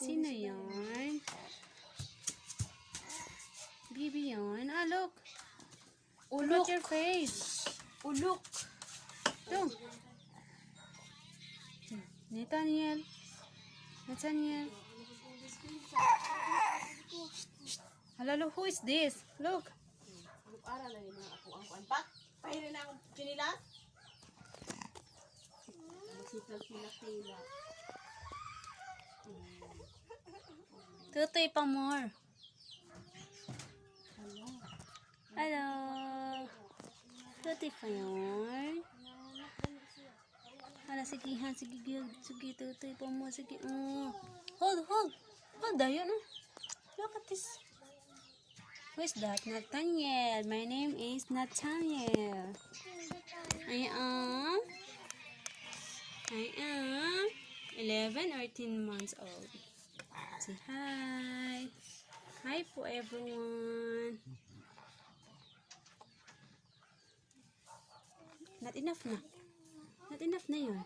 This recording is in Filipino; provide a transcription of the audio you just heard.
Sino yan? Bibi yan. Ah, look. Look at your face. Ulok. Look. Nathaniel. Nathaniel. Hala, look. Who is this? Look. Ara na rin ako ang kuanpak. Pahirin na akong chinilas. Masipag sila kayla. Tutoy pa more. Hello. Tutoy pa yun. Hala, sige ha. Sige, sige, tutoy pa more. Sige. Hold. Hold, ayun. Look at this. Who is that? Nathaniel. My name is Nathaniel. I am 11 or 10 months old. Say hi. Hi po everyone. Not enough na. Not enough na yun.